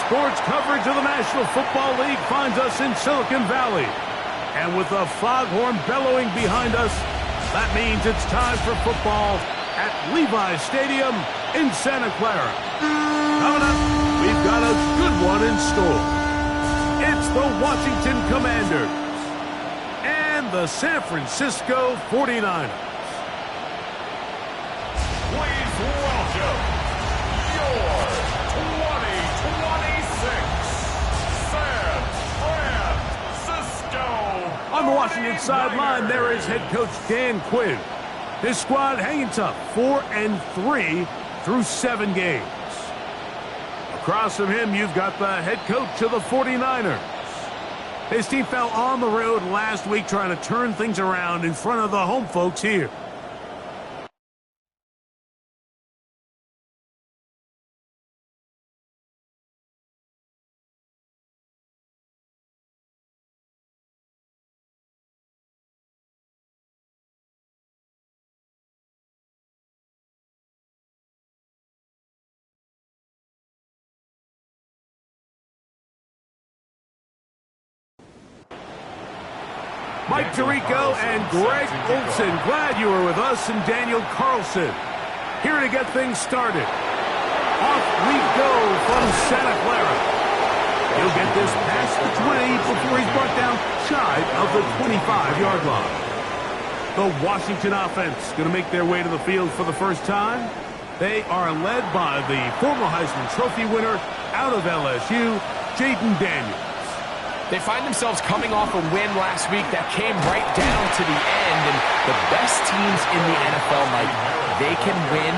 sports coverage of the National Football League finds us in Silicon Valley. And with the foghorn bellowing behind us, that means it's time for football at Levi's Stadium in Santa Clara. Coming up, we've got a good one in store. It's the Washington Commanders and the San Francisco 49ers. Please welcome your 2026 San Francisco. On the Washington sideline, there is head coach Dan Quinn. His squad hanging tough, 4-3 through 7 games. Across from him, you've got the head coach of the 49ers. His team fell on the road last week trying to turn things around in front of the home folks here. Mike Tirico and Greg Olson, glad you were with us, and Daniel Carlson here to get things started. Off we go from Santa Clara. He'll get this past the 20 before he's brought down shy of the 25-yard line. The Washington offense going to make their way to the field for the first time. They are led by the former Heisman Trophy winner out of LSU, Jaden Daniels. They find themselves coming off a win last week that came right down to the end, and the best teams in the NFL, Mike, they can win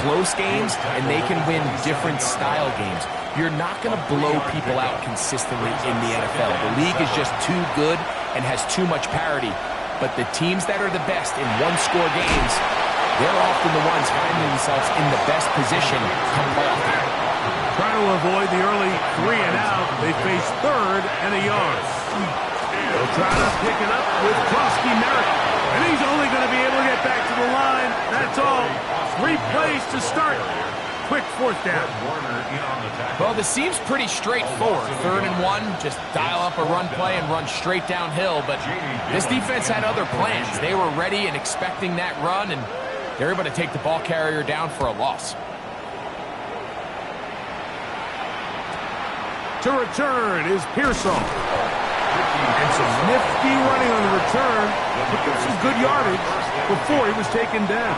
close games and they can win different style games. You're not going to blow people out consistently in the NFL. The league is just too good and has too much parity. But the teams that are the best in one-score games, they're often the ones finding themselves in the best position come playoff time. Trying to avoid the early 3 and out, they face 3rd and a yard. They'll try to pick it up with Krosky Merrick, and he's only going to be able to get back to the line. That's all. 3 plays to start. Quick 4th down. Well, this seems pretty straightforward. 3rd and 1, just dial up a run play and run straight downhill. But this defense had other plans. They were ready and expecting that run, and they're able to take the ball carrier down for a loss. To return is Pearsall. And some nifty running on the return. Took up some good yardage before he was taken down.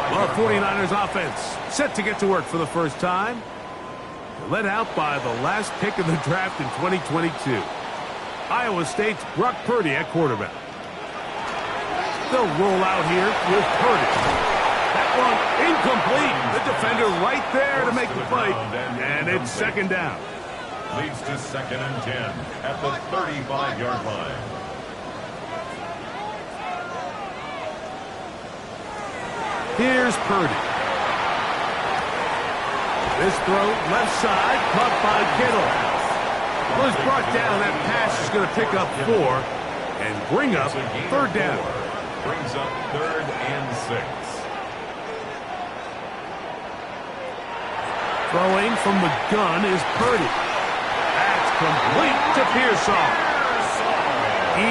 Well, 49ers offense set to get to work for the first time. Led out by the last pick of the draft in 2022. Iowa State's Brock Purdy at quarterback. They'll roll out here with Purdy. That one incomplete. The defender right there to make the play. And it's 2nd down. Leads to 2nd and 10 at the 35-yard line. Here's Purdy. This throw left side, caught by Kittle. Well, it's brought down. That pass is going to pick up 4 and bring up 3rd down. Brings up 3rd and 6. Throwing from the gun is Purdy. Complete to Pearsall.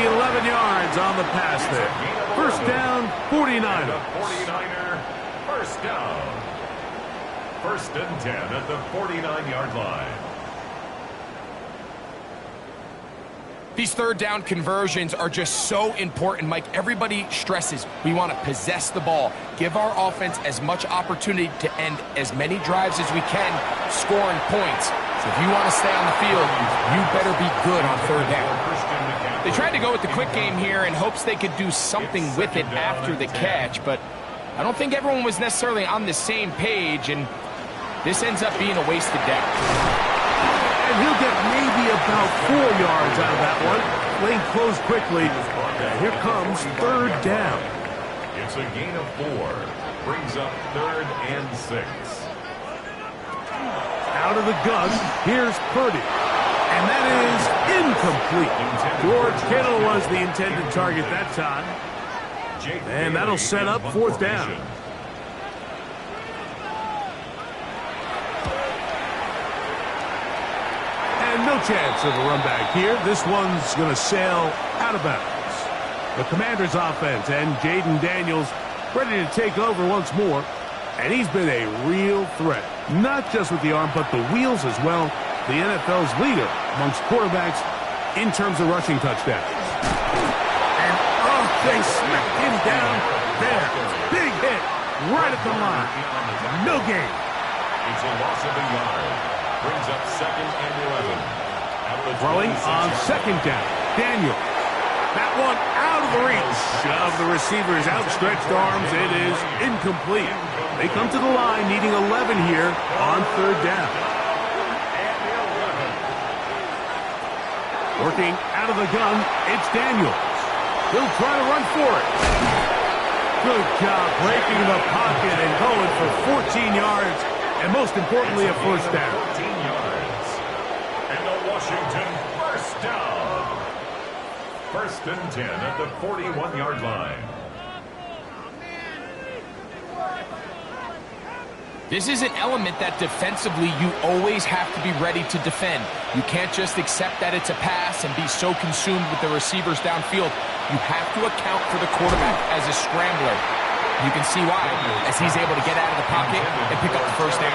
11 yards on the pass there. 1st down, 49ers. 49er, 1st down. 1st and 10 at the 49-yard line. These 3rd down conversions are just so important, Mike. Everybody stresses we want to possess the ball, give our offense as much opportunity to end as many drives as we can, scoring points. So if you want to stay on the field, you better be good on 3rd down. They tried to go with the quick game here in hopes they could do something with it after the catch, but I don't think everyone was necessarily on the same page, and this ends up being a wasted down. And he'll get maybe about 4 yards out of that one. Lane closed quickly. Here comes 3rd down. It's a gain of 4. Brings up 3rd and 6. Out of the gun, here's Purdy. And that is incomplete. George Kittle was the intended target that time. And that'll set up 4th down. chance of a run back here. This one's going to sail out of bounds. The Commanders' offense and Jayden Daniels ready to take over once more. And he's been a real threat, not just with the arm, but the wheels as well. The NFL's leader amongst quarterbacks in terms of rushing touchdowns. And, oh, they smacked him down there. Big hit right at the line. No gain. It's a loss of a yard. Brings up 2nd and 11. Throwing on 2nd down. Daniel. That one out of the reach of the receiver's outstretched arms. It is incomplete. They come to the line needing 11 here on 3rd down. Working out of the gun, it's Daniels. He'll try to run for it. Good job breaking the pocket and going for 14 yards, and most importantly, a first down. 14 yards. And the Washington first down. 1st and 10 at the 41-yard line. This is an element that defensively you always have to be ready to defend. You can't just accept that it's a pass and be so consumed with the receivers downfield. You have to account for the quarterback as a scrambler. You can see why, as he's able to get out of the pocket and pick up the first down.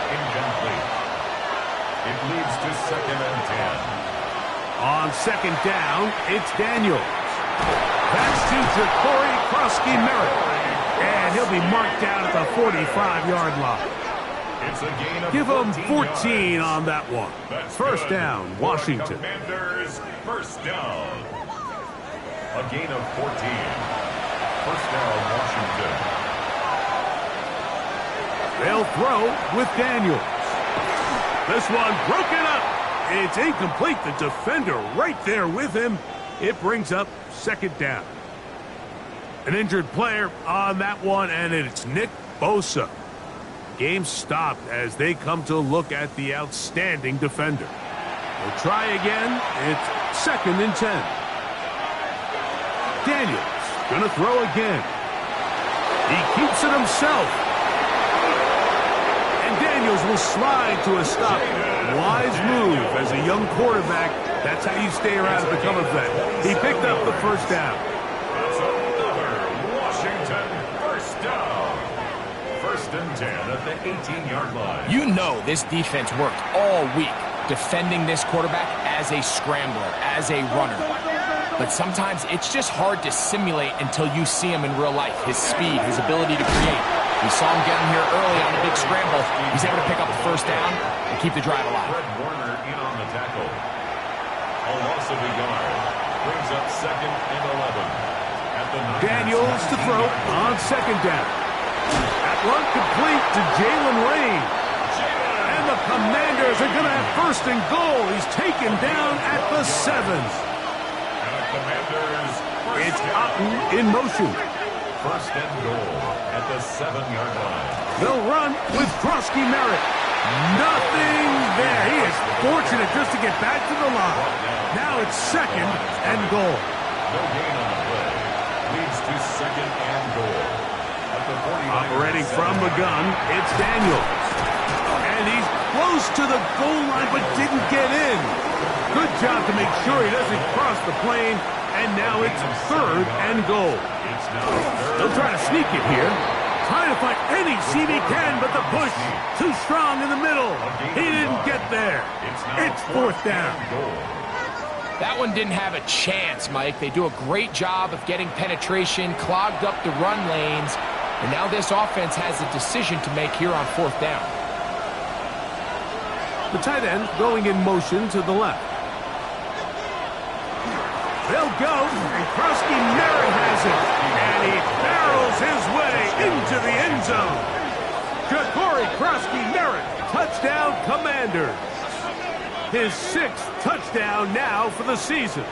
Incomplete. It leads to 2nd and 10. On 2nd down, it's Daniels. That's to Ja'Cory Krosky-Merritt. And he'll be marked down at the 45-yard line. It's a gain of Give him 14 yards. on that one. That's First good. down, For Washington. Commanders, first down. A gain of 14. First down, Washington. They'll throw with Daniels. This one broken up. It's incomplete. The defender right there with him. It brings up 2nd down. An injured player on that one, and it's Nick Bosa. Game stopped as they come to look at the outstanding defender. They'll try again. It's 2nd and 10. Daniels gonna throw again. He keeps it himself. And Daniels will slide to a stop. Wise move as a young quarterback. That's how you stay around and become a vet. He picked up the first down. That's another Washington first down. 1st and 10 at the 18-yard line. You know this defense worked all week defending this quarterback as a scrambler, as a runner. But sometimes it's just hard to simulate until you see him in real life. His speed, his ability to create. We saw him get him here early on a big scramble. He's able to pick up the first down and keep the drive alive. Fred Warner in on the tackle. A loss of a yard. Brings up 2nd and 11. At the Daniels to throw on 2nd down. That one complete to Jalen Lane. And the Commanders are going to have 1st and goal. He's taken down at the 7. And the Commanders first It's down. Otten in motion. 1st and goal at the 7-yard line. They'll run with Krosky-Merritt. Nothing there. He is fortunate just to get back to the line. Now it's 2nd and goal. No gain on the play. Leads to 2nd and goal. At the 49. Operating from the gun, it's Daniels. And he's close to the goal line but didn't get in. Good job to make sure he doesn't cross the plane. And now it's 3rd and goal. It's now 3rd. They'll try to sneak it here. Trying to find any seam he can, but the push too strong in the middle. He didn't get there. It's 4th down. That one didn't have a chance, Mike. They do a great job of getting penetration, clogged up the run lanes, and now this offense has a decision to make here on 4th down. The tight end going in motion to the left. They'll go, and Krosky-Merritt has it, and he barrels his way into the end zone. Ja'Cory Krosky-Merritt, touchdown Commanders. His 6th touchdown now for the season.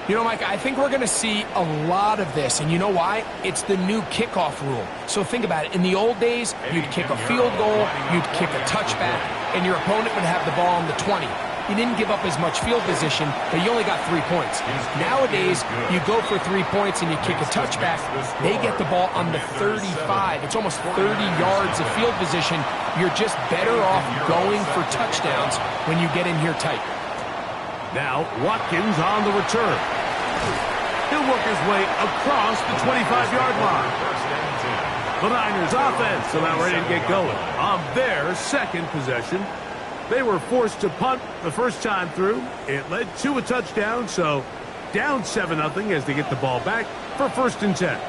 You know, Mike, I think we're going to see a lot of this, and you know why? It's the new kickoff rule. So think about it. In the old days, you'd kick a field goal, you'd kick a touchback, and your opponent would have the ball on the 20. you didn't give up as much field position, but you only got 3 points. Nowadays, you go for 3 points and you kick a touchback. They get the ball on the 35. It's almost 30 yards of field position. You're just better off going for touchdowns when you get in here tight. Now, Watkins on the return. He'll work his way across the 25-yard line. The Niners offense about ready to get going on their second possession. They were forced to punt the first time through. It led to a touchdown, so down 7-0 as they get the ball back for 1st and 10.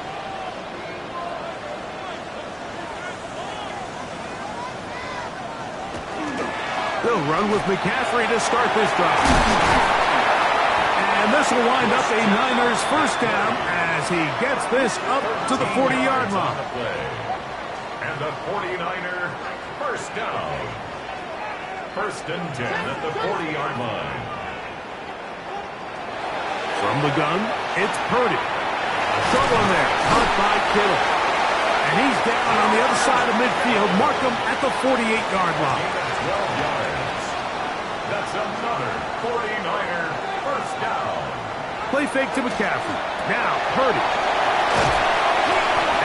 They'll run with McCaffrey to start this drive. And this will wind up a Niners first down as he gets this up to the 40-yard line. And the 49er first down. 1st and 10 at the 40-yard line. From the gun, it's Purdy. Short one there, caught by Kittle. And he's down on the other side of midfield. Mark him at the 48-yard line. 12 yards. That's another 49er first down. Play fake to McCaffrey. Now, Purdy.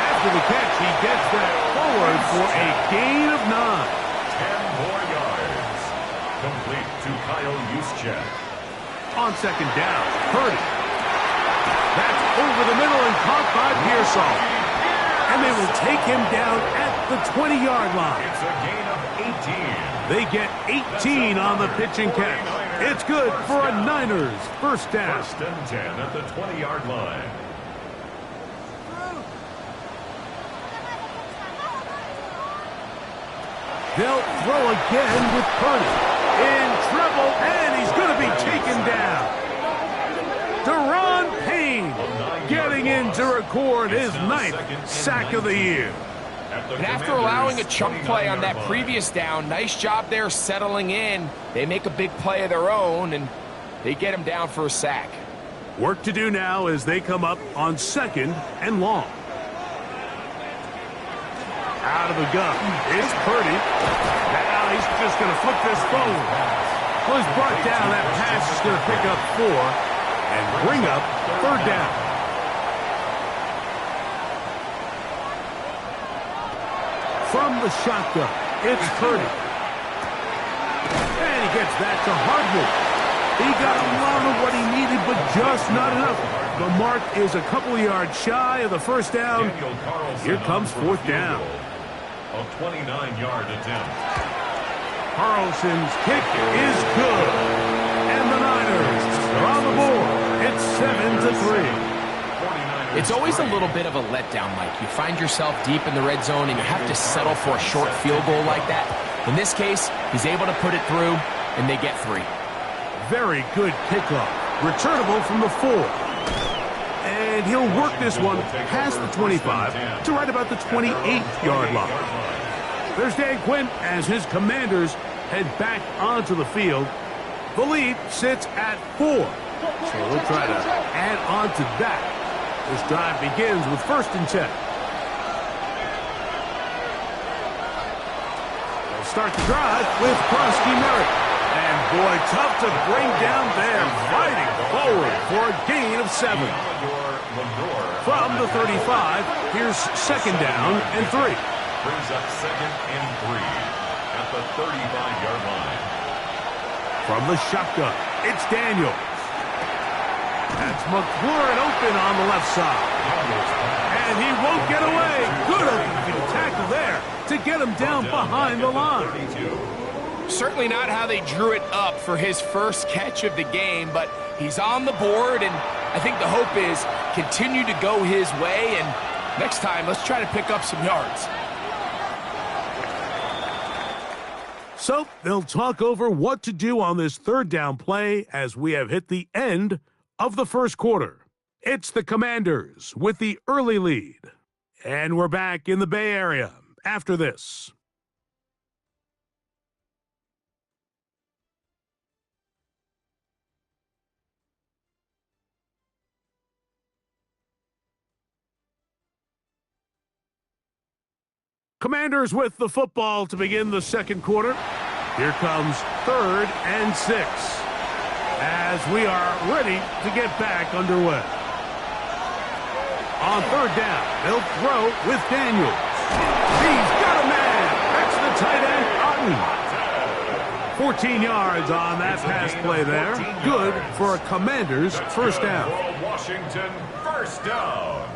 After the catch, he gets that forward for a gain of 9. 10 more yards. Complete to Kyle Juszczyk. On 2nd down, Purdy. That's over the middle and caught by Pearsall. And they will take him down at the 20-yard line. It's a gain of 18. They get 18 on the pitch and catch. It's good for a Niners first down. 1st and 10 at the 20-yard line. They'll throw again with Purdy. In trouble, and he's going to be taken down. Deron Payne getting in to record his 9th sack of the year. And after allowing a chunk play on that previous down, nice job there settling in. They make a big play of their own, and they get him down for a sack. Work to do now as they come up on 2nd and long. Out of the gun. It's Purdy. Now he's just going to flip this forward. Well, he's brought down. That pass is going to pick up 4 and bring up 3rd down. From the shotgun, it's Purdy. And he gets that to Hardwood. He got a lot of what he needed, but just not enough. The mark is a couple of yards shy of the first down. Here comes 4th down. A 29-yard attempt. Carlson's kick is good. And the Niners are on the board. It's 7-3. It's always a little bit of a letdown, Mike. You find yourself deep in the red zone and you have to settle for a short field goal like that. In this case, he's able to put it through, and they get 3. Very good kickoff. Returnable from the 4. And he'll work this one past the 25 to right about the 28-yard line. There's Dan Quinn as his Commanders head back onto the field. The lead sits at 4. So we'll try to add on to that. This drive begins with 1st and 10. They'll start the drive with Krusty Merritt. And boy, tough to bring down there, fighting forward for a gain of 7. From the 35, here's 2nd down and 3. Brings up 2nd and 3 at the 35-yard line. From the shotgun, it's Daniels. That's McLaurin open on the left side. And he won't get away. Good open tackle there to get him down behind the line. Certainly not how they drew it up for his first catch of the game, but he's on the board, and I think the hope is continue to go his way, and next time, let's try to pick up some yards. So they'll talk over what to do on this 3rd down play as we have hit the end of the first quarter. It's the Commanders with the early lead. And we're back in the Bay Area after this. Commanders with the football to begin the second quarter. Here comes 3rd and 6 as we are ready to get back underway. On 3rd down, they'll throw with Daniels. He's got a man. That's the tight end, Otten. 14 yards on that pass play there. Good for a Commanders first down. Washington first down.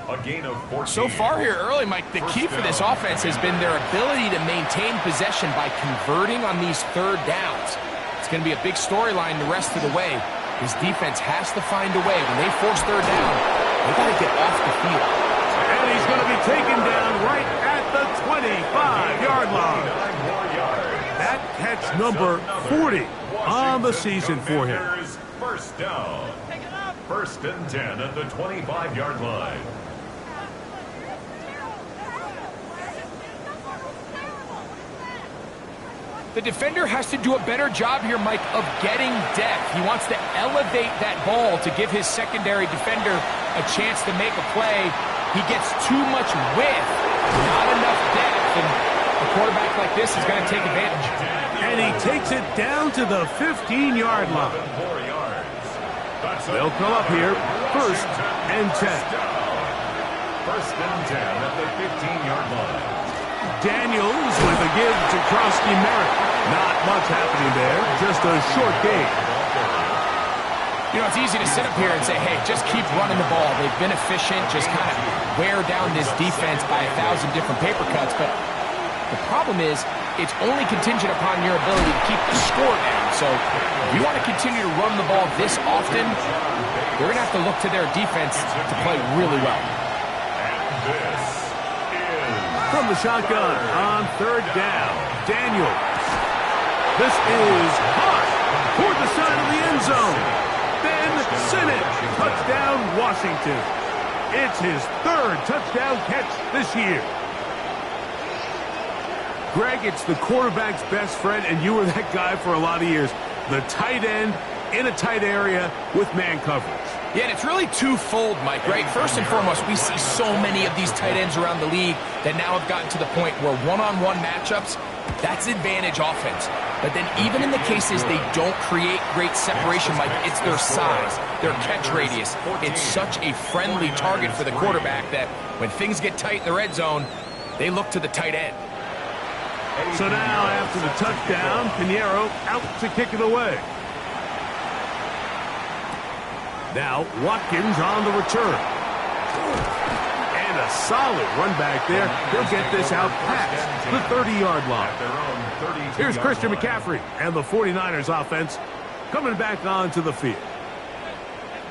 A gain of 14. So far here early, Mike, the key for this offense has been their ability to maintain possession by converting on these 3rd downs. It's going to be a big storyline the rest of the way. His defense has to find a way. When they force 3rd down, they got to get off the field. And he's going to be taken down right at the 25-yard line. That catch number 40 on the season for him. First down. 1st and 10 at the 25-yard line. The defender has to do a better job here, Mike, of getting depth. He wants to elevate that ball to give his secondary defender a chance to make a play. He gets too much width, not enough depth, and a quarterback like this is going to take advantage. And he takes it down to the 15-yard line. They'll come up here, 1st and 10. 1st and 10 at the 15-yard line. Daniels with a give to Krosky Merritt. Not much happening there, just a short gain. You know, it's easy to sit up here and say, hey, just keep running the ball. They've been efficient, just kind of wear down this defense by 1,000 different paper cuts. But the problem is, it's only contingent upon your ability to keep the score down. So if you want to continue to run the ball this often, they're going to have to look to their defense to play really well. And this from the shotgun on 3rd down, Daniels. This is hot toward the side of the end zone. Ben Sinnott, touchdown Washington. It's his 3rd touchdown catch this year. Greg, it's the quarterback's best friend, and you were that guy for a lot of years. The tight end in a tight area with man coverage. Yeah, and it's really twofold, Mike, right? First and foremost, we see so many of these tight ends around the league that now have gotten to the point where one-on-one matchups, that's advantage offense. But then even in the cases they don't create great separation, Mike, it's their size, their catch radius. It's such a friendly target for the quarterback that when things get tight in the red zone, they look to the tight end. So now after the touchdown, Pinheiro out to kick it away. Now Watkins on the return. And a solid run back there. He'll get this out past the 30-yard line. Here's Christian McCaffrey and the 49ers offense coming back onto the field.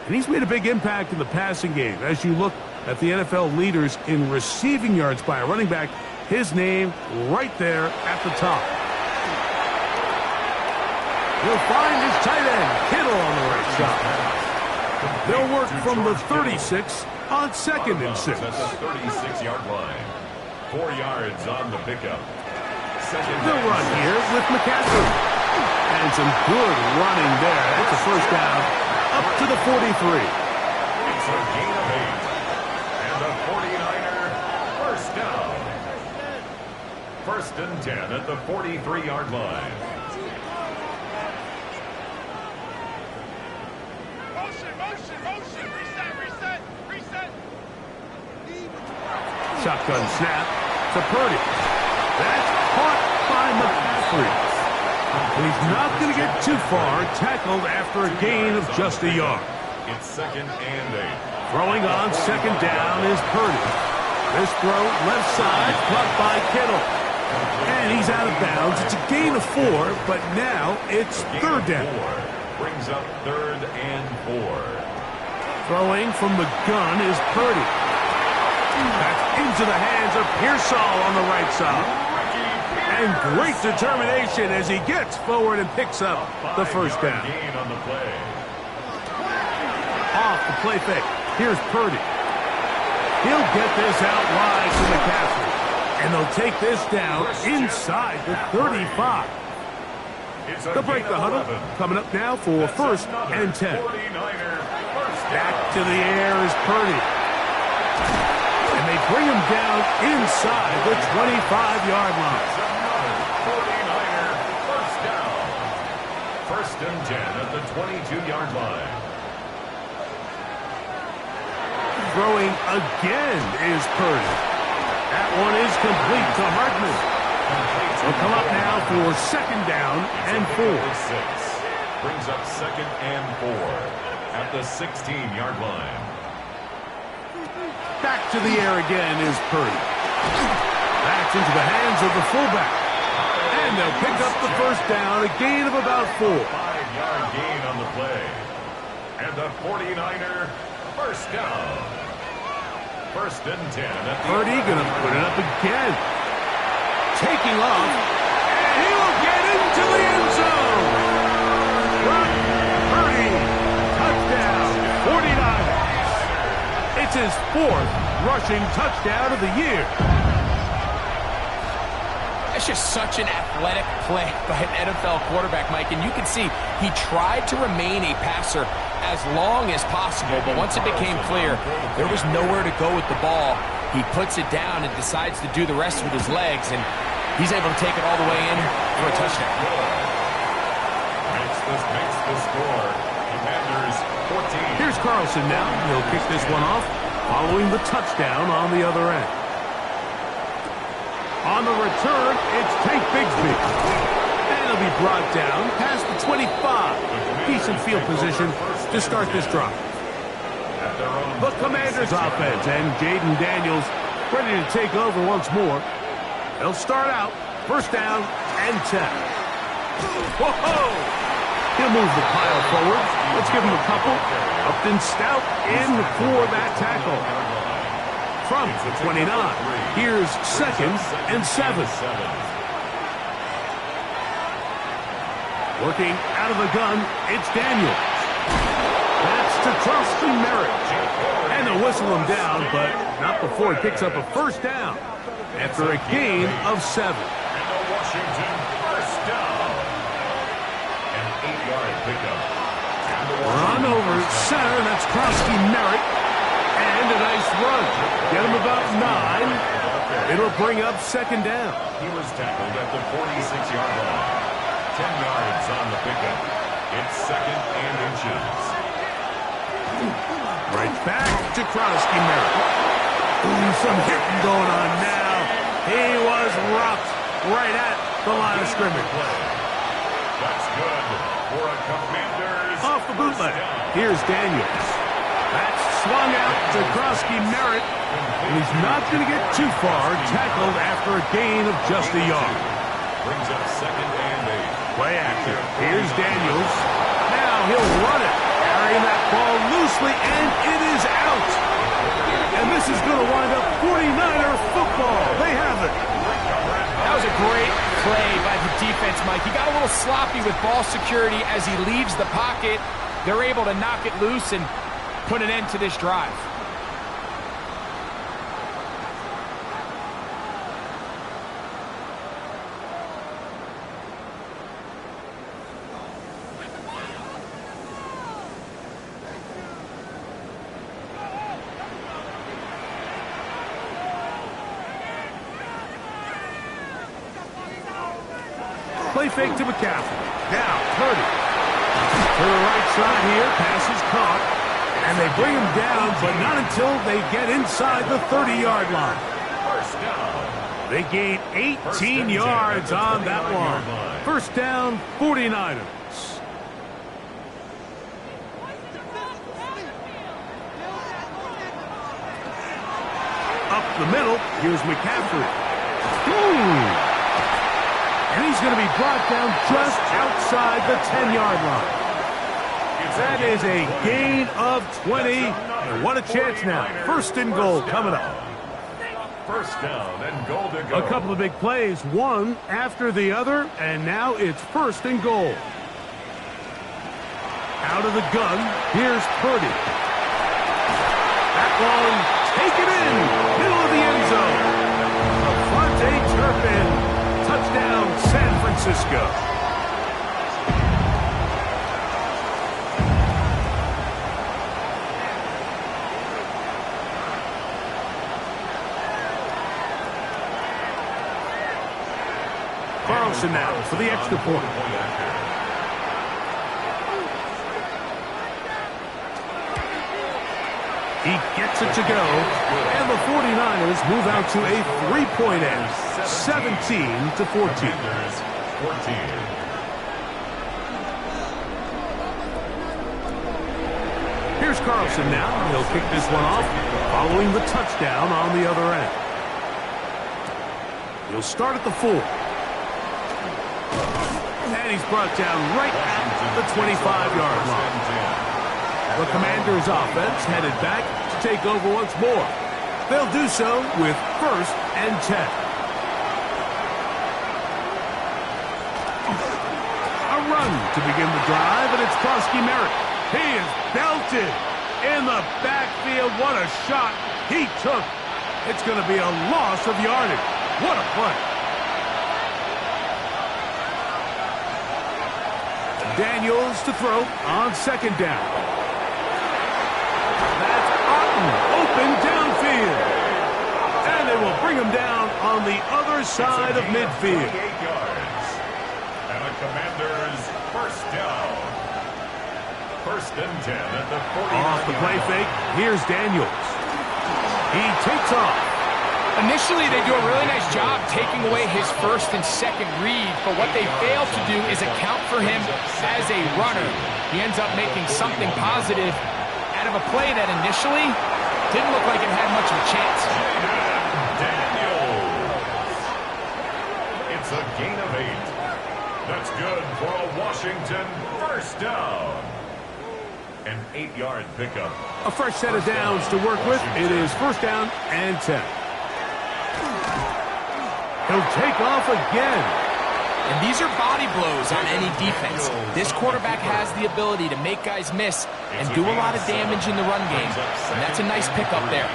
And he's made a big impact in the passing game. As you look at the NFL leaders in receiving yards by a running back, his name right there at the top. He'll find his tight end, Kittle, on the right side. They'll work from the 36 on 2nd and 6. 36-yard line. 4 yards on the pickup. They'll run here with McCaffrey. And some good running there. That's a first down up to the 43. It's a gain of 8. And the 49er first down. 1st and 10 at the 43-yard line. Shotgun snap to Purdy. That's caught by McCaffrey. And he's not going to get too far, tackled after a gain of just a yard. It's 2nd and 8. Throwing on 2nd down is Purdy. This throw left side, caught by Kittle. And he's out of bounds. It's a gain of 4, but now it's 3rd down. Brings up 3rd and 4. Throwing from the gun is Purdy. That's into the hands of Pearsall on the right side. And great determination as he gets forward and picks up the first down. On the play. Off the play fake. Here's Purdy. He'll get this out wide to McCaffrey. And they'll take this down inside the 35. They'll break the huddle. Coming up now for 1st and 10. Back to the air is Purdy. And they bring him down inside the 25-yard line. First and 10 at the 22-yard line. Throwing again is Purdy. That one is complete to Hartman. They'll come up now for second down and 4. Brings up second and 4 at the 16-yard line. Back to the air again is Purdy. That's into the hands of the fullback. And they'll pick up the first down, a gain of about 4. 5-yard gain on the play. And the 49er first down. First and 10 at the Purdy going to put it up again. Taking off. And he will get into the end zone. Brock Purdy. Touchdown. 49ers. It's his 4th rushing touchdown of the year. It's just such an athletic play by an NFL quarterback, Mike, and you can see he tried to remain a passer as long as possible, but once it became clear there was nowhere to go with the ball, he puts it down and decides to do the rest with his legs, and he's able to take it all the way in for a touchdown. Makes the score. Commanders 14. Here's Carlson now. He'll kick this one off following the touchdown on the other end. On the return, it's Tank Bigsby. And he'll be brought down past the 25. Decent field position to start this drive. The Commanders offense and Jaden Daniels ready to take over once more. They'll start out first down and 10. Whoa! He'll move the pile forward. Let's give him a couple. Upton Stout in for that tackle. From the 29, here's second and 7. Working out of the gun, it's Daniels. That's to Trusty Merritt. And they'll whistle him down, but not before he picks up a first down after a gain of 7. And the Washington first down. An 8-yard pickup. Run over center, that's Trusty Merritt. And a nice run. Get him about 9. It'll bring up second down. He was tackled at the 46-yard line. 10 yards on the pickup. It's second and inches. Right back to Krosky Merritt. Some hitting going on now. He was rocked right at the line of scrimmage. That's good for a Commanders. Off the bootleg. Here's Daniels. That's swung out to Krosky Merritt. And he's not going to get too far. Tackled after a gain of just a yard. Brings up second and 8. Play action. Here's Daniels. Now he'll run it. Carrying that ball loosely, and it is out. And this is going to wind up 49er football. They have it. That was a great play by the defense, Mike. He got a little sloppy with ball security as he leaves the pocket. They're able to knock it loose and put an end to this drive. Play fake to McCaffrey. Now, Purdy. To the right side here. Pass is caught. And they bring him down, but not until they get inside the 30-yard line. First down. They gain 18 yards on that one. First down, 49ers. Up the middle, here's McCaffrey. And he's going to be brought down just outside the 10-yard line. That is a gain of 20. And what a chance now. First and goal coming up. First down and goal to go. A couple of big plays, one after the other, and now it's first and goal. Out of the gun, here's Purdy. That one, take it in, middle of the end zone. Avante Turpin, touchdown San Francisco. Carlson now for the extra point. He gets it to go, and the 49ers move out to a three-point edge, 17-14. 14. Here's Carlson now. He'll kick this one off, following the touchdown on the other end. He'll start at the 4. And he's brought down right at the 25-yard line. The Commanders' offense headed back to take over once more. They'll do so with 1st and 10. A run to begin the drive, and it's Krosky Merritt. He is belted in the backfield. What a shot he took. It's going to be a loss of yardage. What a play. Daniels to throw on 2nd down. That's Otten open downfield. And they will bring him down on the other side of midfield. 8 yards. And the Commanders' 1st down. 1st and 10 at the 49. Off the play fake, here's Daniels. He takes off. Initially, they do a really nice job taking away his 1st and 2nd read, but what they fail to do is account for him as a runner. He ends up making something positive out of a play that initially didn't look like it had much of a chance. Daniels. It's a gain of 8. That's good for a Washington 1st down. An 8-yard pickup. A fresh set of downs to work with. It is 1st down and 10. He'll take off again. And these are body blows on any defense. This quarterback has the ability to make guys miss and do a lot of damage in the run game. And that's a nice pickup there.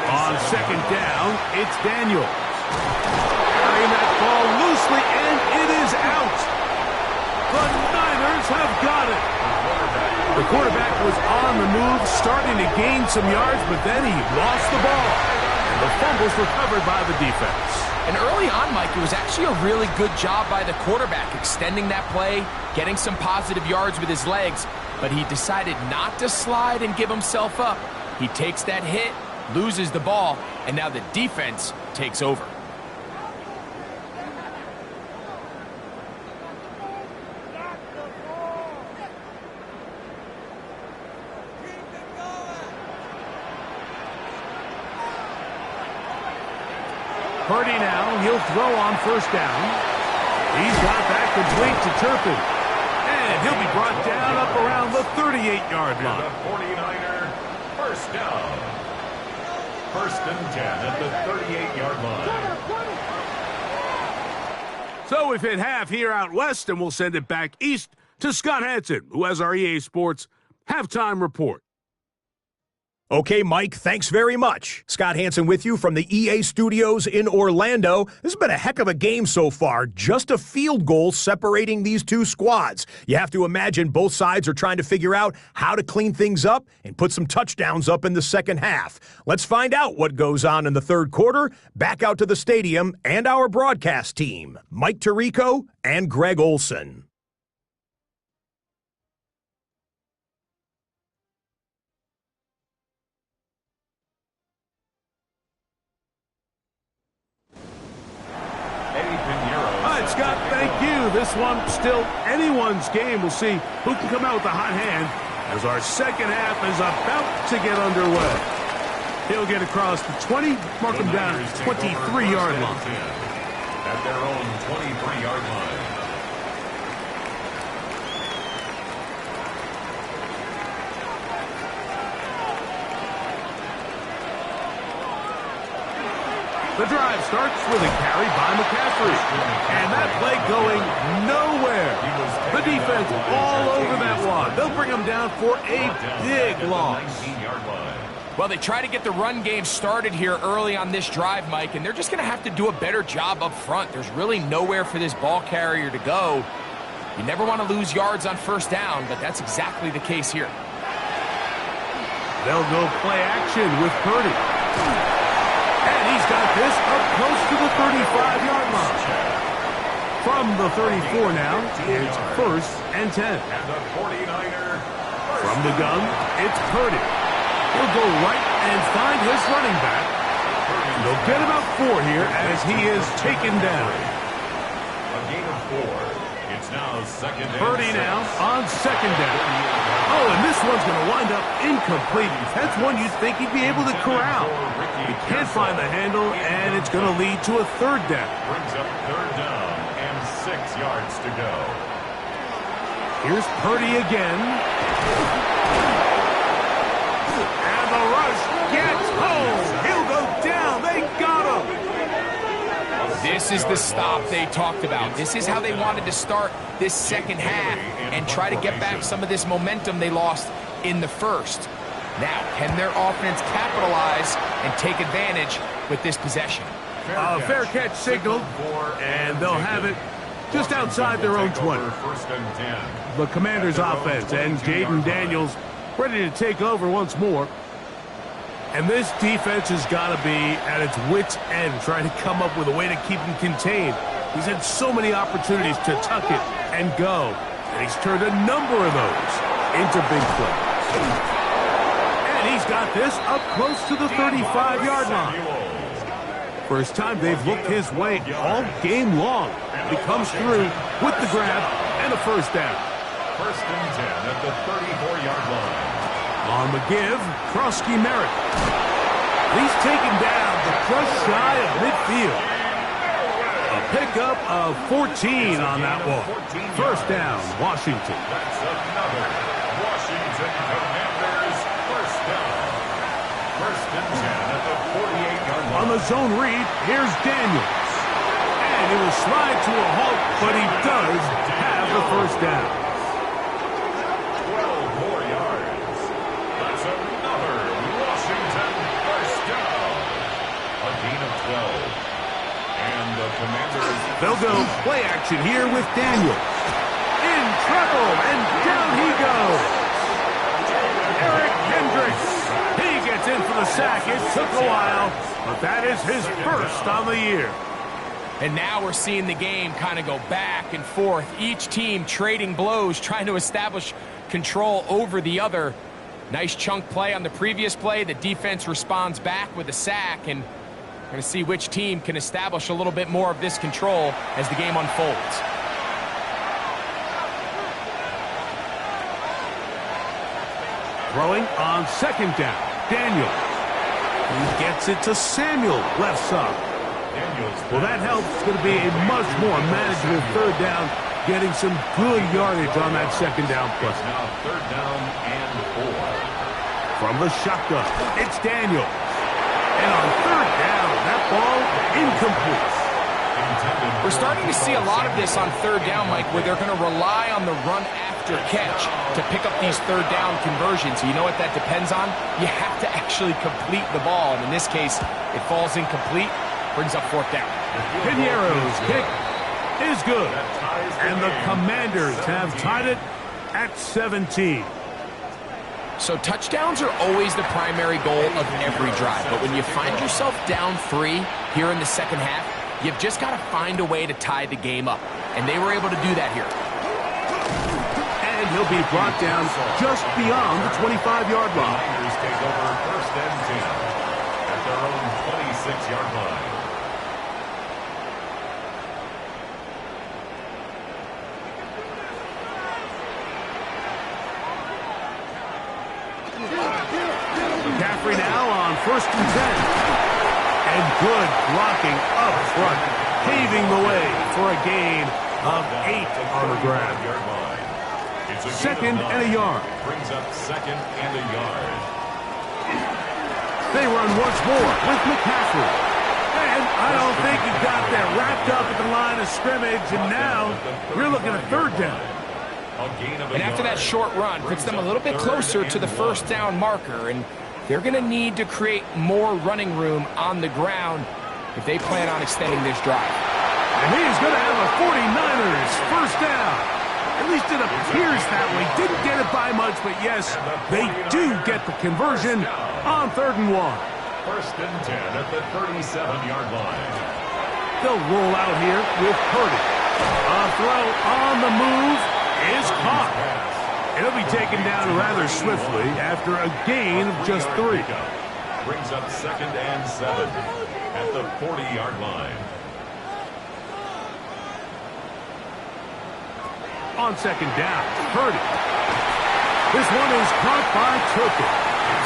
On 2nd down, it's Daniels. Carrying that ball loosely, and it is out. The Niners have got it. The quarterback was on the move, starting to gain some yards, but then he lost the ball. And the fumble's recovered by the defense. And early on, Mike, it was actually a really good job by the quarterback extending that play, getting some positive yards with his legs, but he decided not to slide and give himself up. He takes that hit, loses the ball, and now the defense takes over. Purdy now, he'll throw on 1st down. He's got that complete to Turpin. And he'll be brought down up around the 38-yard line. The 49er 1st down. 1st and 10 at the 38-yard line. So we've hit half here out west, and we'll send it back east to Scott Hanson, who has our EA Sports halftime report. Okay, Mike, thanks very much. Scott Hanson with you from the EA Studios in Orlando. This has been a heck of a game so far. Just a field goal separating these two squads. You have to imagine both sides are trying to figure out how to clean things up and put some touchdowns up in the second half. Let's find out what goes on in the 3rd quarter. Back out to the stadium and our broadcast team, Mike Tirico and Greg Olson. Scott, thank you. This one still anyone's game. We'll see who can come out with the hot hand as our second half is about to get underway. He'll get across the 20, mark him down at 23-yard line. At their own 23-yard line. The drive starts with a carry by McCaffrey. And that play going nowhere. The defense all over that one. They'll bring him down for a big loss. Well, they try to get the run game started here early on this drive, Mike, and they're just going to have to do a better job up front. There's really nowhere for this ball carrier to go. You never want to lose yards on 1st down, but that's exactly the case here. They'll go play action with Purdy. And he's got this up close to the 35-yard line. From the 34 now, it's 1st and 10. And the 49er. From the gun, it's Purdy. He'll go right and find his running back. They'll get about 4 here as he is taken down. A gain of 4. It's now second and Purdy 6. now on second down. Oh, and this one's going to wind up incomplete. That's one you'd think he'd be able to corral. He can't find the handle, and it's going to lead to a third down. Brings up third down and 6 yards to go. Here's Purdy again. And the rush gets home. He'll go down. They got him. This is the stop they talked about. This is how they wanted to start this second half and try to get back some of this momentum they lost in the first. Now, can their offense capitalize and take advantage with this possession? Fair catch signaled, and they'll have it just outside their own 20. First and 10. The Commanders' offense and Jaden Daniels ready to take over once more. And this defense has got to be at its wits' end trying to come up with a way to keep him contained. He's had so many opportunities to tuck it and go, and he's turned a number of those into big plays. And he's got this up close to the 35-yard line. First time they've looked his way all game long. He comes through with the grab and a first down. First and 10 at the 34-yard line. On the give, Krosky-Merritt. He's taken down, but just shy of midfield. A pickup of 14 on that one. First down, Washington. That's another Washington Commanders first down. First and 10 at the 48-yard line. On the zone read, here's Daniels. And he will slide to a halt, but he does have the first down. 12 more yards. That's another Washington first down. A gain of 12. And the Commanders... They'll go play action here with Daniels. In trouble, and down he goes. Eric Hendricks. He gets in for the sack. It took a while, but that is his first on the year. And now we're seeing the game kind of go back and forth. Each team trading blows, trying to establish control over the other. Nice chunk play on the previous play. The defense responds back with a sack, and we're going to see which team can establish a little bit more of this control as the game unfolds. Throwing on second down, Daniels. He gets it to Samuel, left side. Well, that helps. It's going to be a much more manageable third down, getting some good yardage on that second down play. It's now third down and 4. From the shotgun, it's Daniels. And on third down, that ball incomplete. We're starting to see a lot of this on third down, Mike, where they're going to rely on the run after catch to pick up these third down conversions. You know what that depends on? You have to actually complete the ball, and in this case, it falls incomplete. Brings up fourth down. Piñeiro's kick is good. And the Commanders have tied it at 17. So touchdowns are always the primary goal of every drive. But when you find yourself down 3 here in the second half, you've just got to find a way to tie the game up. And they were able to do that here. And he'll be brought down just beyond the 25-yard line. Commanders take over first and 10 at their own 26-yard line. McCaffrey now on first and 10. And good blocking up front, paving the way for a gain of 8 on the ground. Second and a yard. Brings up second and a yard. They run once more with McCaffrey. And I don't think he got that wrapped up at the line of scrimmage, and now you're looking at third down. And after that short run, puts them a little bit closer to the first down marker, and they're going to need to create more running room on the ground if they plan on extending this drive. And he's going to have a 49ers first down. At least it appears that way. Didn't get it by much, but yes, they do get the conversion on third and 1. First and 10 at the 37-yard line. They'll roll out here with Purdy. A throw on the move is caught. It'll be taken down rather swiftly after a gain of just 3. Brings up 2nd and 7 at the 40-yard line. On 2nd down, Purdy. This one is caught by Turpin.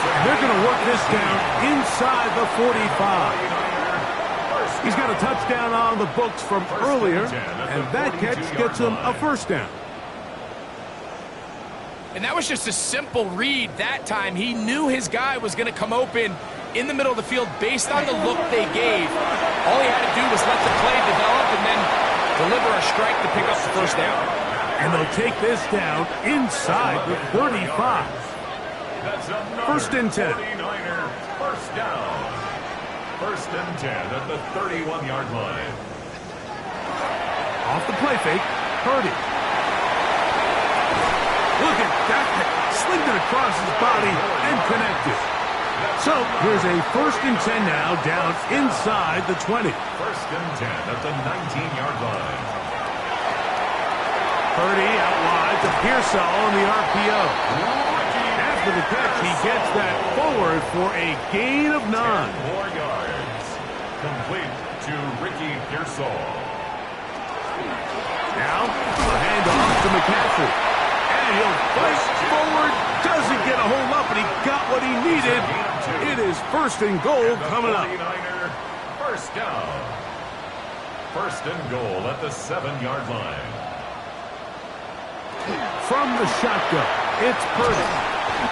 And they're going to work this down inside the 45. He's got a touchdown on the books from earlier, and that catch gets him a first down. And that was just a simple read that time. He knew his guy was going to come open in the middle of the field based on the look they gave. All he had to do was let the play develop and then deliver a strike to pick up the first down. And they'll take this down inside the 35. First and 10. 49er first down. First and 10 at the 31-yard line. Off the play fake, Purdy. Look at that. Slinged it across his body and connected. So here's a first and 10 now down inside the 20. First and 10 at the 19-yard line. Purdy out wide to Pearsall on the RPO. After the catch, he gets that forward for a gain of 9. 10 more yards. Complete to Ricky Pearsall. Now, a handoff to McCaffrey. And he'll fight forward. Doesn't get a hold up, but he got what he needed. It is first and goal coming up. 49er first down. First and goal at the 7-yard line. From the shotgun, it's Purdy.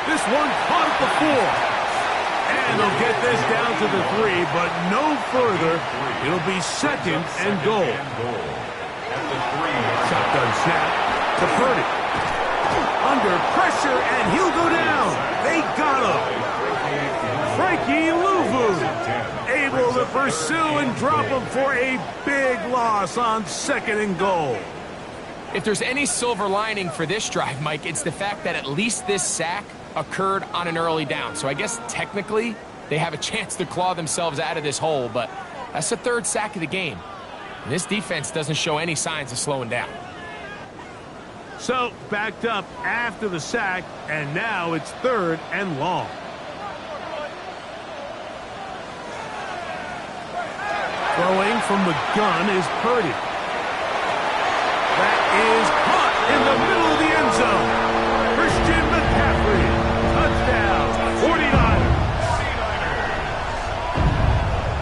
This one caught at the 4. And they'll get this down to the 3, but no further. It'll be second and goal. At the 3-yard Shotgun snap to Purdy. Under pressure, and he'll go down. They got him. Frankie Louvu able to pursue and drop him for a big loss on second and goal. If there's any silver lining for this drive, Mike, it's the fact that at least this sack occurred on an early down. So I guess technically they have a chance to claw themselves out of this hole, but that's the 3rd sack of the game. And this defense doesn't show any signs of slowing down. So backed up after the sack, and now it's 3rd and long. Throwing from the gun is Purdy. That is caught in the middle of the end zone. Christian McCaffrey. Touchdown. 49ers.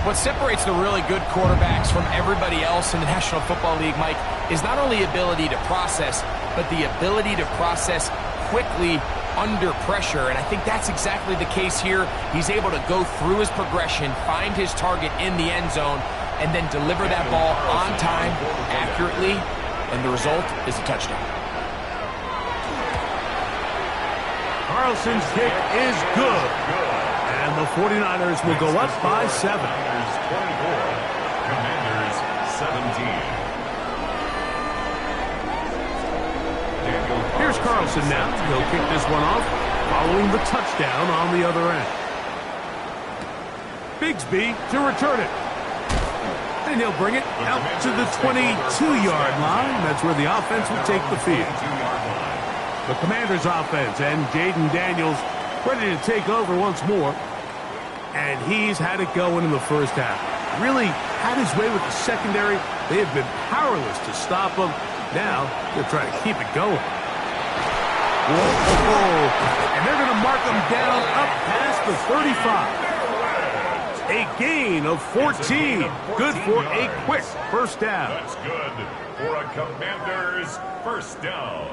What separates the really good quarterbacks from everybody else in the National Football League, Mike, is not only ability to process, but the ability to process quickly under pressure. And I think that's exactly the case here. He's able to go through his progression, find his target in the end zone, and then deliver that ball on time, accurately, and the result is a touchdown. Carlson's kick is good. And the 49ers will go up by 7. 24, Commanders 17. Here's Carlson now. He'll kick this one off, following the touchdown on the other end. Bigsby to return it. And he'll bring it out to the 22-yard line. That's where the offense will take the field. The Commanders' offense and Jaden Daniels ready to take over once more. And he's had it going in the first half. Really had his way with the secondary. They have been powerless to stop him. Now they're trying to keep it going. Whoa. And they're going to mark him down up past the 35. A gain of 14. Good for a quick first down. That's good for a Commanders first down.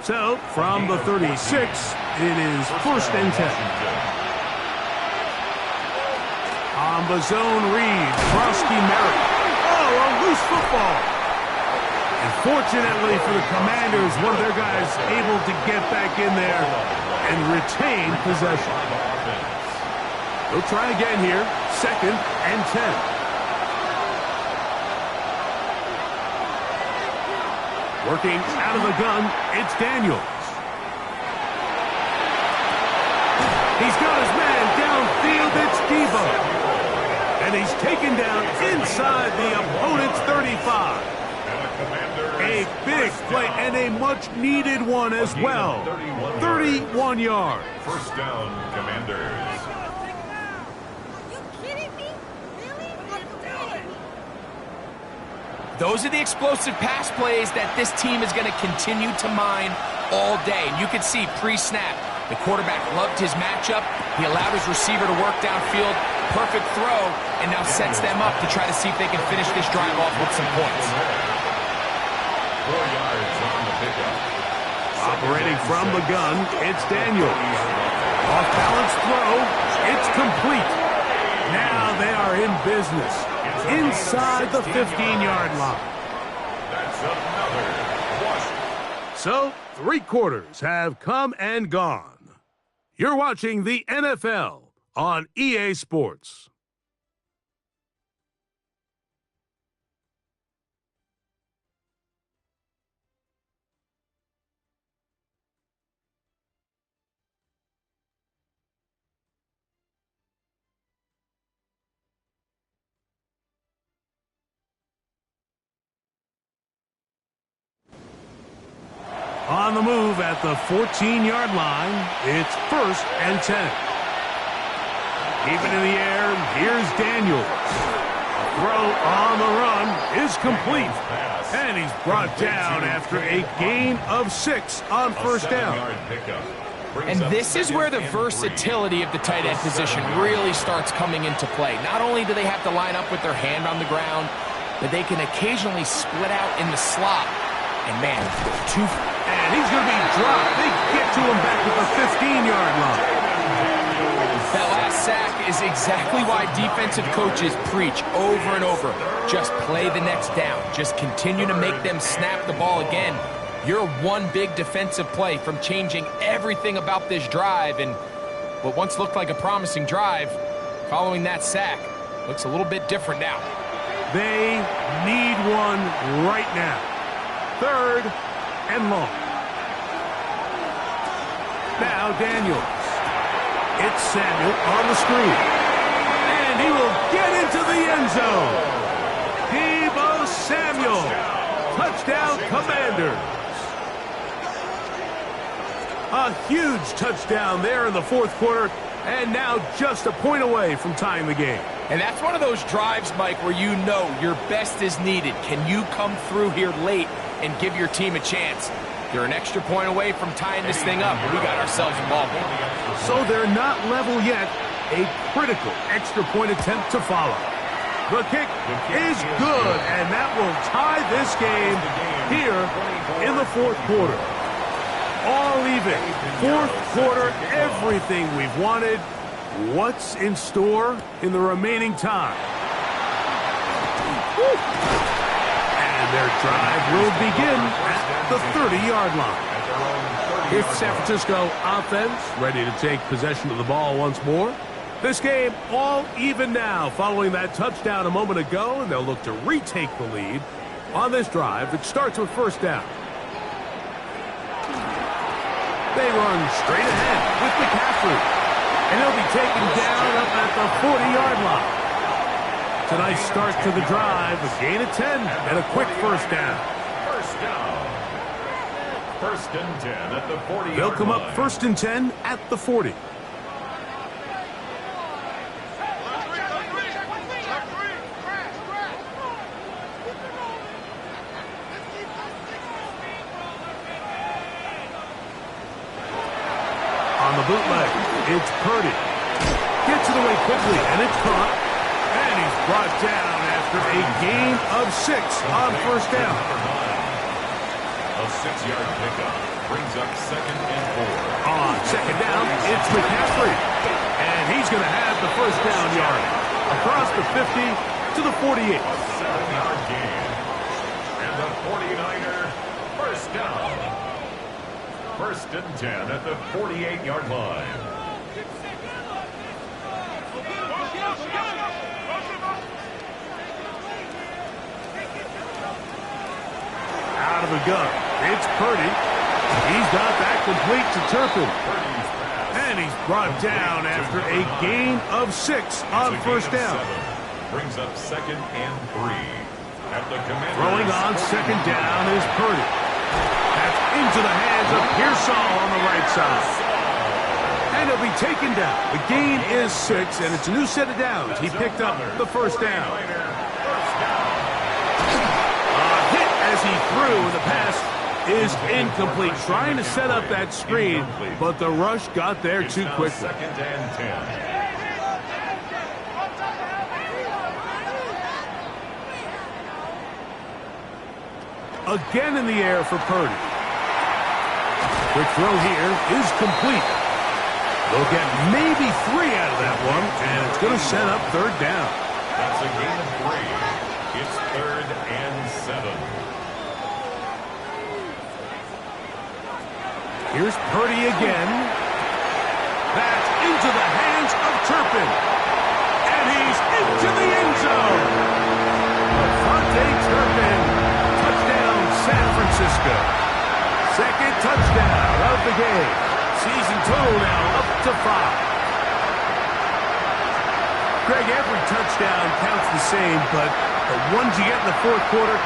So, from the 36, it is first and 10. On the zone read, Frosty Merritt. Oh, a loose football. And fortunately for the Commanders, one of their guys able to get back in there and retain possession. They'll try again here, second and 10. Working out of the gun, it's Daniels. He's got his man downfield, it's Debo. And he's taken down inside the opponent's 35. A big play and a much-needed one as well. 31 yards. First down, Commanders. Those are the explosive pass plays that this team is going to continue to mine all day. And you can see pre-snap, the quarterback loved his matchup. He allowed his receiver to work downfield. Perfect throw, and now sets them up to try to see if they can finish this drive off with some points. 4 yards on the pickup. Operating from the gun, it's Daniels. Off-balance throw, it's complete. Now they are in business. Inside the 15-yard line. That's another wash. So, 3 quarters have come and gone. You're watching the NFL on EA Sports. On the move at the 14-yard line, it's 1st and 10. Keeping in the air, here's Daniels. A throw on the run is complete. And he's brought down after a gain of 6 on 1st down. And this is where the versatility of the tight end position really starts coming into play. Not only do they have to line up with their hand on the ground, but they can occasionally split out in the slot. And man, and he's going to be dropped. They get to him back at the 15-yard line. That last sack is exactly why defensive coaches preach over and over. Just play the next down. Just continue to make them snap the ball again. You're one big defensive play from changing everything about this drive. And what once looked like a promising drive, following that sack, looks a little bit different now. They need one right now. 3rd and long. Now Daniels. It's Samuel on the screen. And he will get into the end zone. Deebo Samuel. Touchdown, Commanders. A huge touchdown there in the 4th quarter. And now just a point away from tying the game. And that's one of those drives, Mike, where you know your best is needed. Can you come through here late and give your team a chance? You're an extra point away from tying this thing up. We got ourselves a ball game. So they're not level yet. A critical extra point attempt to follow. The kick is good, and that will tie this game here in the 4th quarter. All even. 4th quarter, everything we've wanted. What's in store in the remaining time? And their drive will begin at the 30-yard line. It's San Francisco offense ready to take possession of the ball once more. This game all even now following that touchdown a moment ago, and they'll look to retake the lead on this drive that starts with 1st down. They run straight ahead with McCaffrey, and he'll be taken down up at the 40-yard line. It's a nice start to the drive, a gain of 10, and a quick 1st down. 1st down. 1st and 10 at the 40-yard line. They'll come up 1st and 10 at the 40. On the bootleg, it's Purdy. Gets it away quickly, and it's caught. And he's brought down after a gain of 6 on 1st down. A 6-yard pickup brings up 2nd and 4. On 2nd down, it's McCaffrey. And he's going to have the 1st down yard. Across the 50 to the 48. A 7-yard gain. And the 49er 1st down. 1st and 10 at the 48-yard line. Out of the gun, it's Purdy. He's got that complete to Turpin. And he's brought down after a gain of 6 on 1st down. Brings up 2nd and 3. At the Commanders. Throwing on second down is Purdy. That's into the hands of Pearsall on the right side. And he'll be taken down. The gain is 6, and it's a new set of downs. He picked up the first down. A hit as he threw, and the pass is incomplete. Trying to set up that screen, but the rush got there too quickly. Second and 10. Again in the air for Purdy. Quick throw here is complete. They'll get maybe 3 out of that one, and it's going to set up third down. That's a gain of 3. It's third and 7. Here's Purdy again. That's into the hands of Turpin. And he's into the end zone. Devontae Turpin. Touchdown, San Francisco. Second touchdown of the game. Season total now up to 5. Greg, every touchdown counts the same, but the ones you get in the fourth quarter,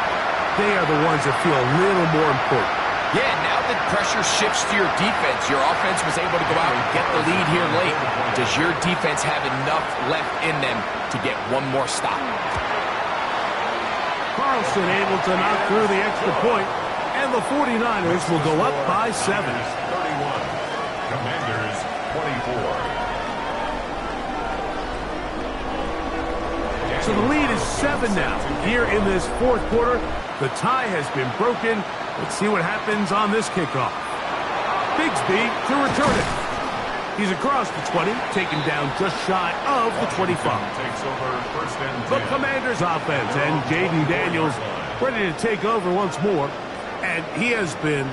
they are the ones that feel a little more important. Yeah, now that pressure shifts to your defense, your offense was able to go out and get the lead here late. Does your defense have enough left in them to get one more stop? Carlson able to knock through the extra point, and the 49ers will go up by 7. 31. Commanders 24. So the lead is 7 now. Here in this fourth quarter, the tie has been broken. Let's see what happens on this kickoff. Bigsby to return it. He's across the 20, taken down just shy of the 25. Takes over first and 10. The Commanders offense and Jaden Daniels ready to take over once more. And he has been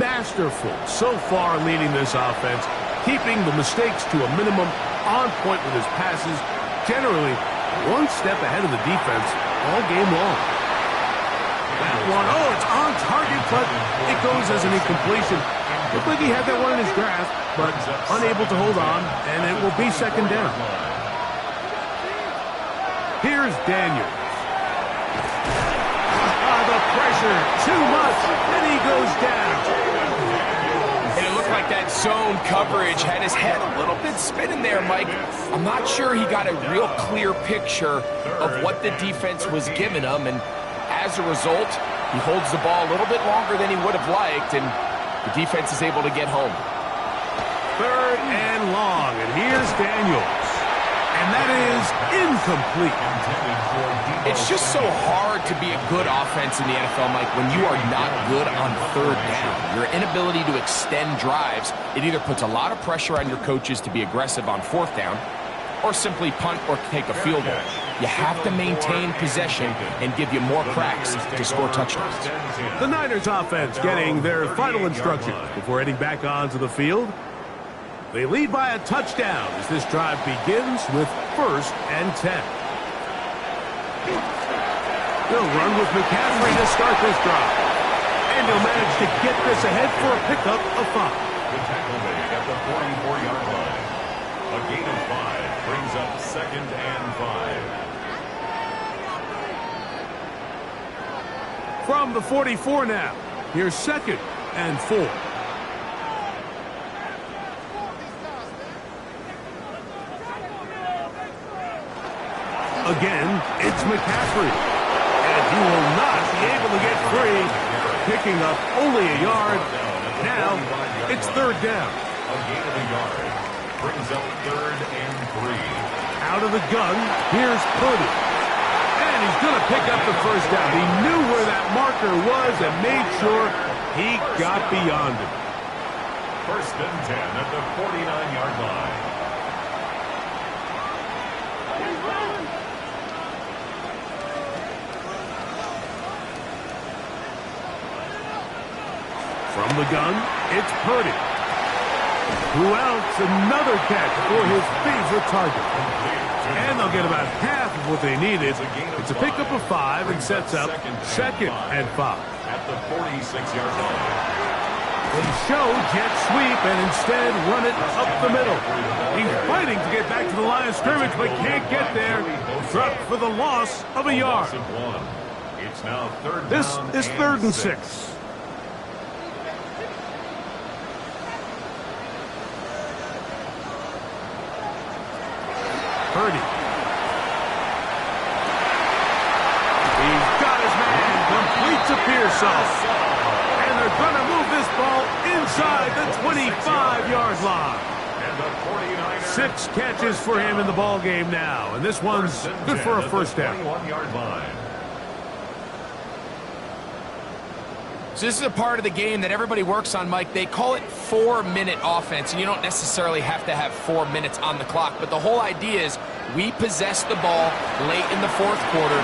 masterful so far leading this offense, keeping the mistakes to a minimum, on point with his passes, generally one step ahead of the defense all game long. That one, it's on target, but it goes as an incompletion. Looked like he had that one in his grasp, but unable to hold on, and it will be second down. Here's Daniels. The pressure, too much, and he goes down. And it looked like that zone coverage had his head a little bit spinning there, Mike. I'm not sure he got a real clear picture of what the defense was giving him, and as a result, he holds the ball a little bit longer than he would have liked, and the defense is able to get home. Third and long, and here's Daniels. And that is incomplete. It's just so hard to be a good offense in the NFL, Mike, when you are not good on third down. Your inability to extend drives, it either puts a lot of pressure on your coaches to be aggressive on fourth down, or simply punt or take a field goal. You have to maintain possession and give you more cracks to score touchdowns. The Niners offense getting their final instructions before heading back onto the field. They lead by a touchdown as this drive begins with first and 10. They'll run with McCaffrey to start this drive. And he'll manage to get this ahead for a pickup of 5. The tackle made at the 44-yard line. A gain of 5 brings up second and 5. From the 44 now, here's second and 4. Again, it's McCaffrey. And he will not be able to get free, picking up only a yard. Now, it's third down. A gain of a yard brings up third and 3. Out of the gun, here's Purdy. And he's going to pick up the first down. He knew where that marker was and made sure he got beyond it. First and 10 at the 49-yard line. From the gun, it's Purdy. Who else? Another catch for his favorite target. And they'll get about half of what they needed. It's a pickup of 5 and sets up second and 5. At the 46-yard line. They show jet sweep and instead run it up the middle. He's fighting to get back to the line of scrimmage but can't get there. Dropped for the loss of a yard. It's now third This down is and 3rd and 6. 6. Purdy. He's got his man. Complete to Pearsall. And they're going to move this ball inside the 25-yard line. And the 49ers 6 catches for him in the ball game now. And this one's good for a first down. 21-yard line. So this is a part of the game that everybody works on, Mike. They call it 4-minute offense, and you don't necessarily have to have 4 minutes on the clock. But the whole idea is we possess the ball late in the 4th quarter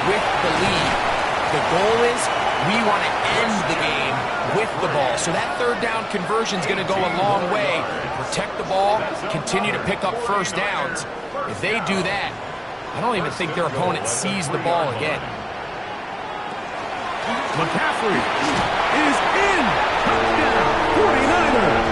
with the lead. The goal is we want to end the game with the ball. So that 3rd down conversion is going to go a long way. Protect the ball, continue to pick up first downs. If they do that, I don't even think their opponent sees the ball again. McCaffrey is in. Touchdown, 49ers.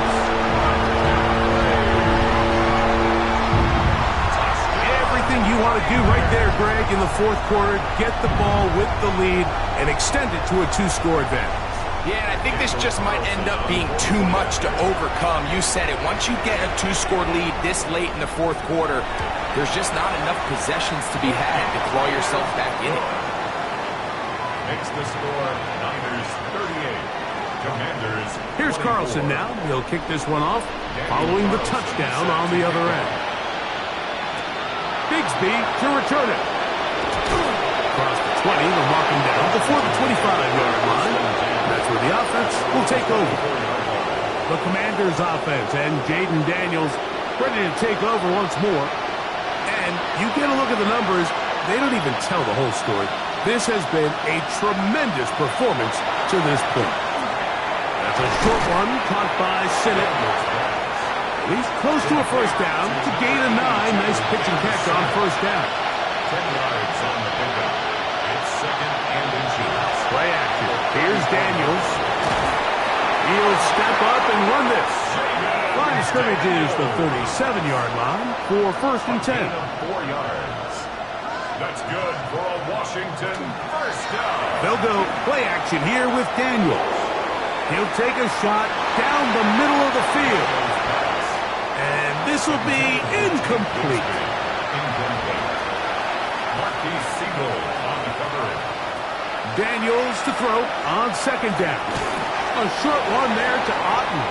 Everything you want to do right there, Greg, in the 4th quarter, get the ball with the lead and extend it to a 2-score advantage. Yeah, and I think this just might end up being too much to overcome. You said it. Once you get a 2-score lead this late in the 4th quarter, there's just not enough possessions to be had to claw yourself back in it. Makes the score Niners 38. Commanders. Here's 24. Carlson now. He'll kick this one off following the touchdown on the other end. Bigsby to return it. Across the 20, they'll mark him down before the 25-yard line. That's where the offense will take over. The Commanders' offense and Jaden Daniels ready to take over once more. And you get a look at the numbers, they don't even tell the whole story. This has been a tremendous performance to this point. That's a short one caught by Sinnott. He's close to a first down. It's a gain of 9. Nice pitch and catch on first down. 10 yards on the pickup. It's 2nd and inches. Play action. Here's Daniels. He'll step up and run this. Line of scrimmage is the 37-yard line for 1st and 10. Gain of 4 yards. That's good for a Washington first down. They'll go play action here with Daniels. He'll take a shot down the middle of the field. And this will be incomplete. Incomplete. Marquis Siegel on the coverage. Daniels to throw on 2nd down. A short one there to Otten.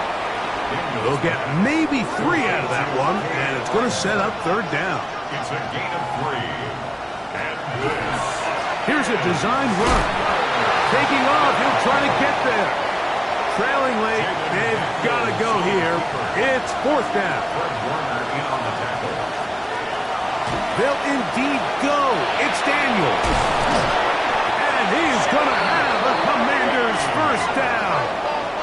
They'll get maybe 3 out of that one, and it's going to set up 3rd down. It's a gain of 3. And this. Here's a designed run. Taking off, he'll try to get there. Trailing late, they've got to go here. It's 4th down. Fred Warner in on the tackle. They'll indeed go. It's Daniels. And he's going to have a Commanders first down.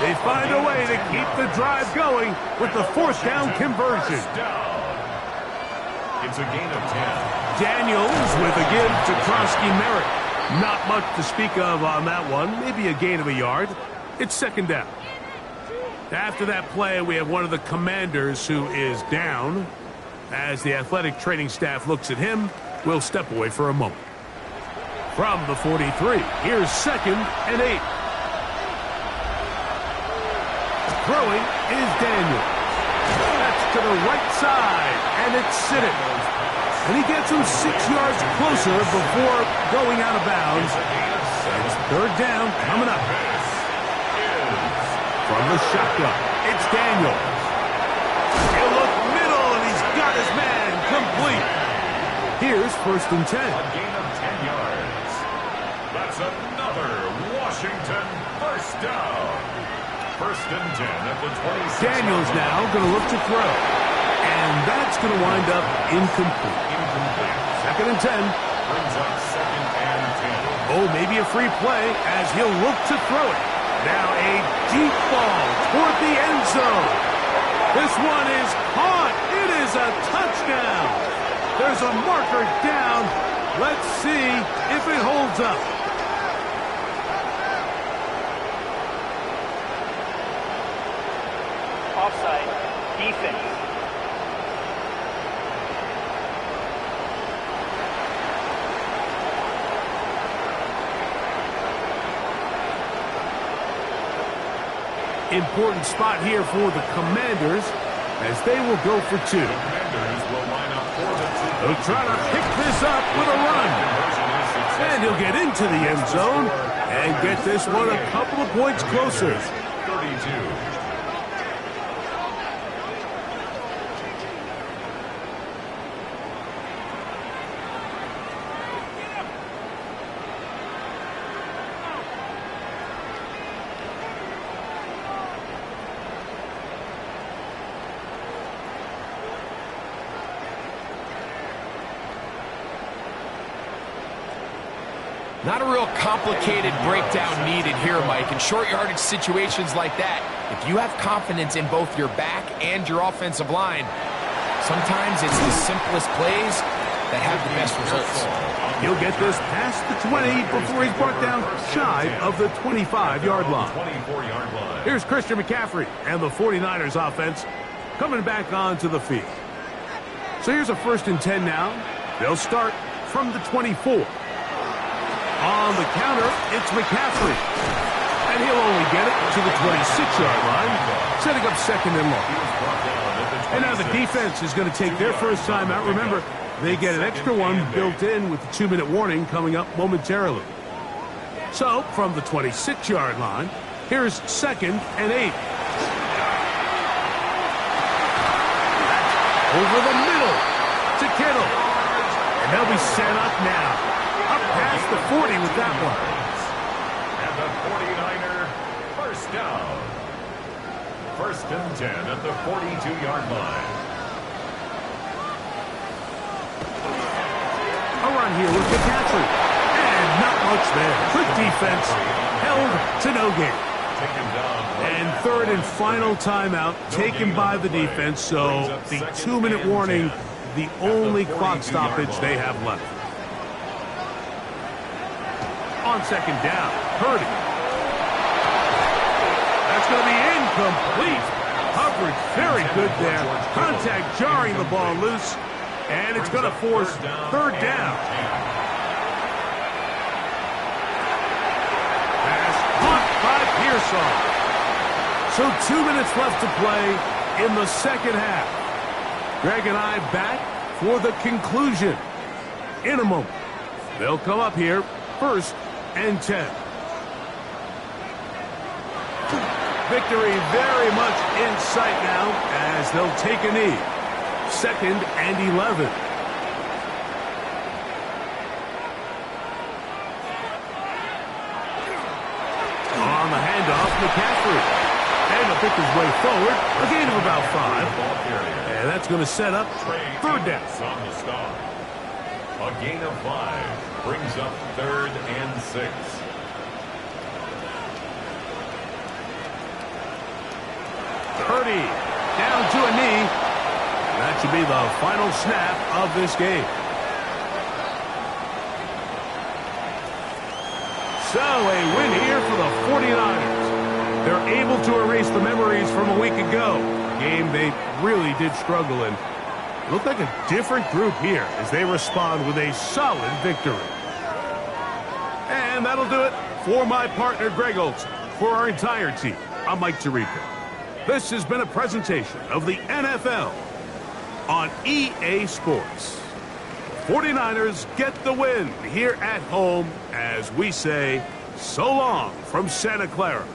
They find a way to keep the drive going with the 4th down conversion. It's a gain of 10. Daniels with a give to Krosky Merritt. Not much to speak of on that one. Maybe a gain of a yard. It's 2nd down. After that play, we have one of the Commanders who is down. As the athletic training staff looks at him, we'll step away for a moment. From the 43, here's 2nd and 8. Throwing is Daniels. That's to the right side, and it's Sinnott. And he gets him 6 yards closer before going out of bounds. It's 3rd down coming up. From the shotgun, it's Daniels. He'll look middle, and he's got his man complete. Here's 1st and 10. A gain of 10 yards. That's another Washington first down. 1st and 10 at the 26. Daniels now going to look to throw. And that's going to wind up incomplete. Incomplete. 2nd and 10. Brings up 2nd and 10. Oh, maybe a free play as he'll look to throw it. Now a deep ball toward the end zone. This one is caught. It is a touchdown. There's a marker down. Let's see if it holds up. Offside. Defense. Important spot here for the Commanders as they will go for two. Commanders will line up for the They'll try to pick this up with a run. And he'll get into the end zone and get this one a couple of points closer. 32. Not a real complicated breakdown needed here, Mike. In short yardage situations like that, if you have confidence in both your back and your offensive line, sometimes it's the simplest plays that have the best results. He'll get this past the 20 before he's brought down shy of the 25-yard line. 24-yard line. Here's Christian McCaffrey and the 49ers offense coming back onto the field. So here's a 1st and 10 now. They'll start from the 24. On the counter, it's McCaffrey. And he'll only get it to the 26-yard line, setting up 2nd and long. And now the defense is going to take their first time out. Remember, they get an extra one built in with the 2-minute warning coming up momentarily. So, from the 26-yard line, here's 2nd and 8. Over the middle to Kittle. And they'll be set up now. Up past the 40 with that one. And the 49er first down. 1st and 10 at the 42-yard line. A run here with McCaffrey. And not much there. Quick defense. Held to no gain. And 3rd and final timeout taken by the defense. So the 2-minute warning, the only clock stoppage they have left. On 2nd down, Purdy. That's going to be incomplete. Coverage very good there. Contact jarring the ball loose. And it's going to force 3rd down. Pass caught by Pearson. So 2 minutes left to play in the 2nd half. Greg and I back for the conclusion in a moment. They'll come up here 1st and 10. Victory very much in sight now as they'll take a knee. 2nd and 11. On the handoff, McCaffrey. And he'll pick his way forward. A gain of about 5. And that's going to set up 3rd down. On the stop. A gain of 5 brings up 3rd and 6. Purdy down to a knee. That should be the final snap of this game. So a win here for the 49ers. They're able to erase the memories from a week ago. A game they really did struggle in. Look like a different group here as they respond with a solid victory. And that'll do it for my partner, Greg Olson. For our entire team, I'm Mike Tirico. This has been a presentation of the NFL on EA Sports. 49ers get the win here at home as we say so long from Santa Clara.